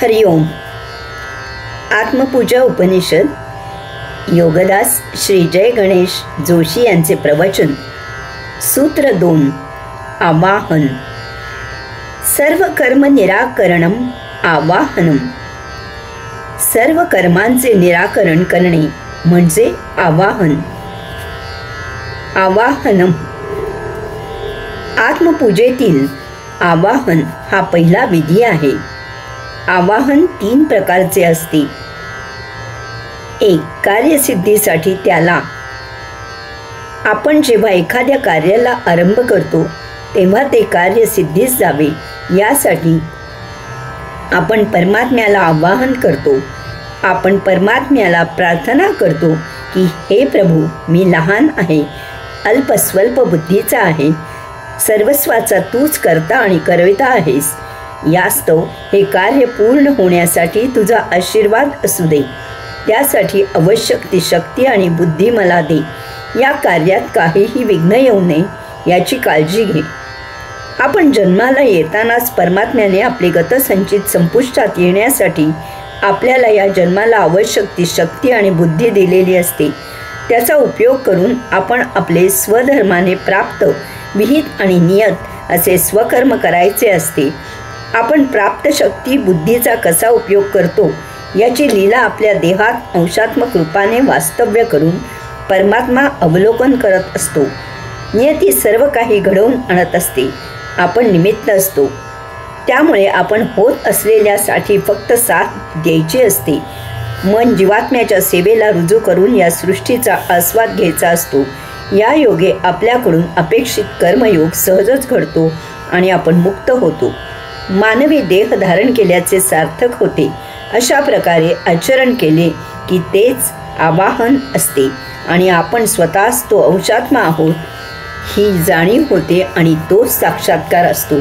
हरिओम. आत्मपूजा उपनिषद, योगदास श्री जय गणेश जोशी यांचे प्रवचन. सूत्र 2. आवाहन. सर्व कर्म निराकरणम आवाहनम. सर्व कर्मांचे निराकरण करणे म्हणजे आवाहन. आवाहनम. आत्मपूजेतील आवाहन हा पहिला विधी आहे. आवाहन 3 प्रकारचे असते. 1. कार्यसिद्धीसाठी त्याला. आपण जेव्हा एखाद्या कार्याला आरंभ करतो तेव्हा ते कार्य सिद्धीस जावे यासाठी आपण परमात्म्याला आवाहन करतो. आपण परमात्म्याला प्रार्थना करतो की हे प्रभू, मी लहान आहे, अल्पस्वल्प बुद्धीचा आहे, सर्वस्वाचा तूच करता आणि करविता आहेस. यास्तव हे कार्य पूर्ण होण्यासाठी तुझा आशीर्वाद असू दे. त्यासाठी आवश्यक ती शक्ती आणि बुद्धी मला दे. या कार्यात काहीही विघ्न येऊ नये याची काळजी घे. आपण जन्माला येतानाच परमात्म्याने आपले गतसंचित संपुष्टात येण्यासाठी आपल्याला या जन्माला आवश्यक ती शक्ती आणि बुद्धी दिलेली असते. त्याचा उपयोग करून आपण आपले स्वधर्माने प्राप्त, विहित आणि नियत असे स्वकर्म करायचे असते. आपण प्राप्त शक्ती बुद्धीचा कसा उपयोग करतो याची लीला आपल्या देहात अंशात्मक रूपाने वास्तव्य करून परमात्मा अवलोकन करत असतो. नियती सर्व काही घडवून आणत असते. आपण निमित्त असतो. त्यामुळे आपण होत असलेल्यासाठी फक्त साथ द्यायची असते. मन जीवात्म्याच्या सेवेला रुजू करून या सृष्टीचा आस्वाद घ्यायचा असतो. या योगे आपल्याकडून अपेक्षित कर्मयोग सहजच घडतो आणि आपण मुक्त होतो. मानवी देह धारण केल्याचे सार्थक होते. अशा प्रकारे आचरण केले की तेच आवाहन असते आणि आपण स्वतःच तो अंशात्मा आहोत ही जाणीव होते आणि तोच साक्षात्कार असतो.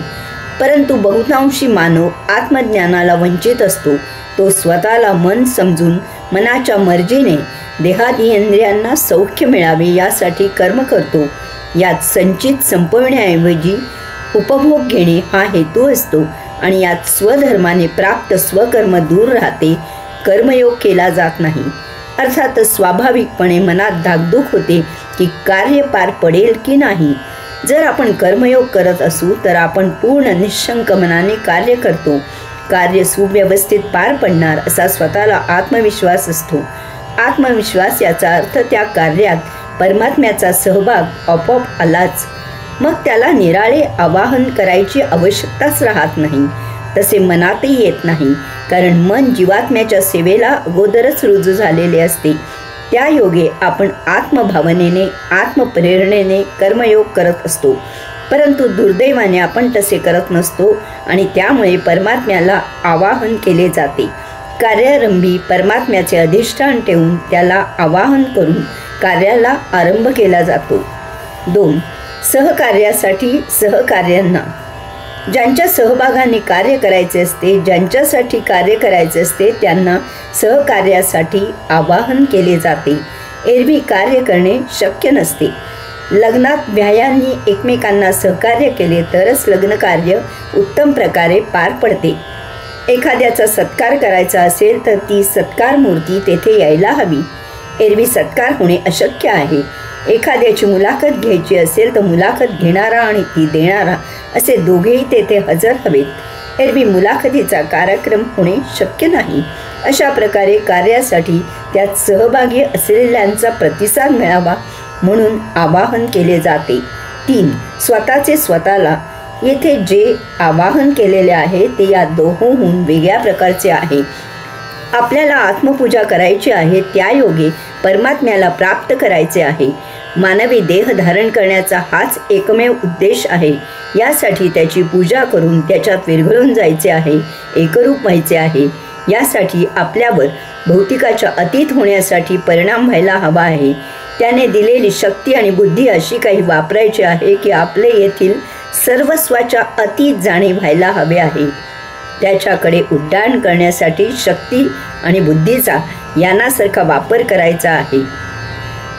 परंतु बहुतांशी मानव आत्मज्ञानाला वंचित असतो. तो स्वतःला मन समजून मनाच्या मर्जीने देहादी इंद्रियांना सौख्य मिळावे यासाठी कर्म करतो. यात संचित संपवण्याऐवजी उपभोग घेणे हा हेतू असतो आणि यात स्वधर्माने प्राप्त स्वकर्म दूर राहते. कर्मयोग केला जात नाही. अर्थातच स्वाभाविकपणे मनात धाकधूक होते की कार्य पार पडेल की नाही. जर आपण कर्मयोग करत असू तर आपण पूर्ण निशंक मनाने कार्य करतो. कार्य सुव्यवस्थित पार पडणार असा स्वतःला आत्मविश्वास असतो. आत्मविश्वास याचा अर्थ त्या कार्यात परमात्म्याचा सहभाग आपोआप आलाच. मग त्याला निराळे आवाहन करायची आवश्यकताच राहत नाही. तसे मनातही येत नाही, कारण मन जीवात्म्याच्या सेवेला अगोदरच रुजू झालेले असते. त्या योगे आपण आत्मभावनेने, आत्मप्रेरणेने कर्मयोग करत असतो. परंतु दुर्दैवाने आपण तसे करत नसतो आणि त्यामुळे परमात्म्याला आवाहन केले जाते. कार्यारंभी परमात्म्याचे अधिष्ठान ठेवून त्याला आवाहन करून कार्याला आरंभ केला जातो. 2. सहकार्यासाठी सहकार्यांना. ज्यांच्या सहभागाने कार्य करायचे असते, ज्यांच्यासाठी कार्य करायचे असते त्यांना सहकार्यासाठी आवाहन केले जाते. एरवी कार्य करणे शक्य नसते. लग्नात व्यायांनी एकमेकांना सहकार्य केले तरच लग्नकार्य उत्तम प्रकारे पार पडते. एखाद्याचा सत्कार करायचा असेल तर ती सत्कार मूर्ती तेथे यायला हवी. एरवी सत्कार होणे अशक्य आहे. एखाद्याची मुलाखत घ्यायची असेल तर मुलाखत घेणारा आणि ती देणारा असे दोघेही तेथे हजर हवेत. एरवी मुलाखतीचा कार्यक्रम होणे शक्य नाही. अशा प्रकारे कार्यासाठी त्यात सहभागी असलेल्यांचा प्रतिसाद मिळावा म्हणून आवाहन केले जाते. 3. स्वतःचे स्वतःला. येथे जे आवाहन केलेले आहे ते या दोहोंहून वेगळ्या प्रकारचे आहे. आपल्याला आत्मपूजा करायची आहे. त्या योगे परमात्म्याला प्राप्त करायचे आहे. मानवी देह धारण करण्याचा हाच एकमेव उद्देश आहे. यासाठी त्याची पूजा करून त्याच्यात विरघळून जायचे आहे, एकरूप व्हायचे आहे. यासाठी आपल्यावर भौतिकाच्या अतीत होण्यासाठी परिणाम व्हायला हवा आहे. त्याने दिलेली शक्ती आणि बुद्धी अशी काही वापरायची आहे की आपले येथील सर्वस्वाच्या अतीत जाणे व्हायला हवे आहे. त्याच्याकडे उड्डाण करण्यासाठी शक्ती आणि बुद्धीचा यानासारखा वापर करायचा आहे.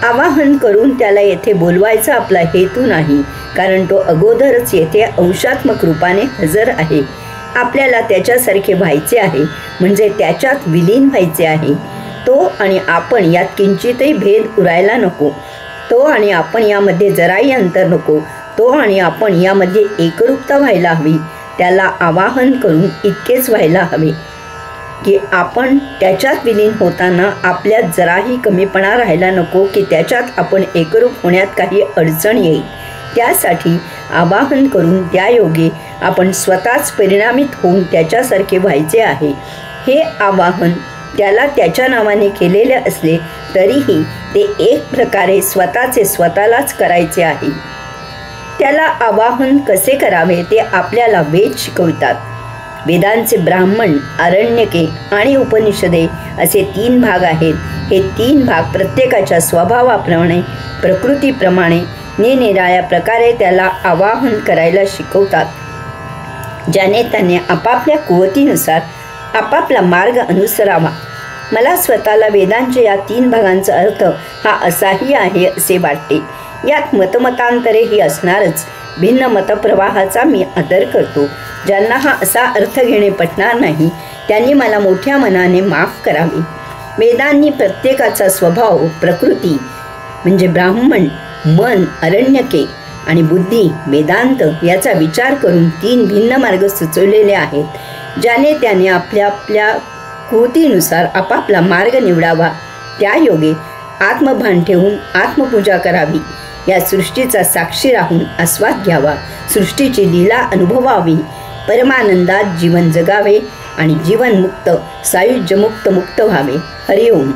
आवाहन करून त्याला येथे बोलवायचा आपला हेतू नाही, कारण तो अगोदरच येथे अंशात्मक रूपाने हजर आहे. आपल्याला त्याच्यासारखे व्हायचे आहे, म्हणजे त्याच्यात विलीन व्हायचे आहे. तो आणि आपण यात किंचितही भेद उरायला नको. तो आणि आपण यामध्ये जराही अंतर नको. तो आणि आपण यामध्ये एकरूपता व्हायला हवी. त्याला आवाहन करून इतकेच व्हायला हवे की आपण त्याच्यात विलीन होताना आपल्यात जराही कमीपणा राहायला नको, की त्याच्यात आपण एकरूप होण्यात काही अडचण येईल. त्यासाठी आवाहन करून त्यायोगे आपण स्वतःच परिणामित होऊन त्याच्यासारखे व्हायचे आहे. हे आवाहन त्याला त्याच्या नावाने केलेले असले तरीही ते एक प्रकारे स्वतःचे स्वतःलाच करायचे आहे. त्याला आवाहन कसे करावे ते आपल्याला वेद शिकवतात. वेदांचे ब्राह्मण, आरण्यके आणि उपनिषदे असे 3 भाग आहेत. हे 3 भाग प्रत्येकाच्या स्वभावाप्रमाणे, प्रकृतीप्रमाणे निरनिराळ्या प्रकारे त्याला आवाहन करायला शिकवतात. ज्याने त्याने आपापल्या कुवतीनुसार आपापला मार्ग अनुसरावा. मला स्वतःला वेदांच्या या 3 भागांचा अर्थ हा असाही आहे असे वाटते. यात मतमतांतरेही असणारच. भिन्न मतप्रवाहाचा मी आदर करतो. ज्यांना हा असा अर्थ घेणे पटणार नाही त्यांनी मला मोठ्या मनाने माफ करावे. वेदांनी प्रत्येकाचा स्वभाव, प्रकृती म्हणजे ब्राह्मण, मन, आरण्यके आणि बुद्धी, वेदांत याचा विचार करून 3 भिन्न मार्ग सुचवलेले आहेत. ज्याने त्याने आपल्या आपल्या कृतीनुसार आपापला मार्ग निवडावा. त्यायोगे आत्मभान ठेवून आत्मपूजा करावी. या सृष्टीचा साक्षी राहून आस्वाद घ्यावा. सृष्टीची लीला अनुभवावी. परमानंदात जीवन जगावे आणि जीवनमुक्त, सायुज्यमुक्त मुक्त व्हावे. हरिओम.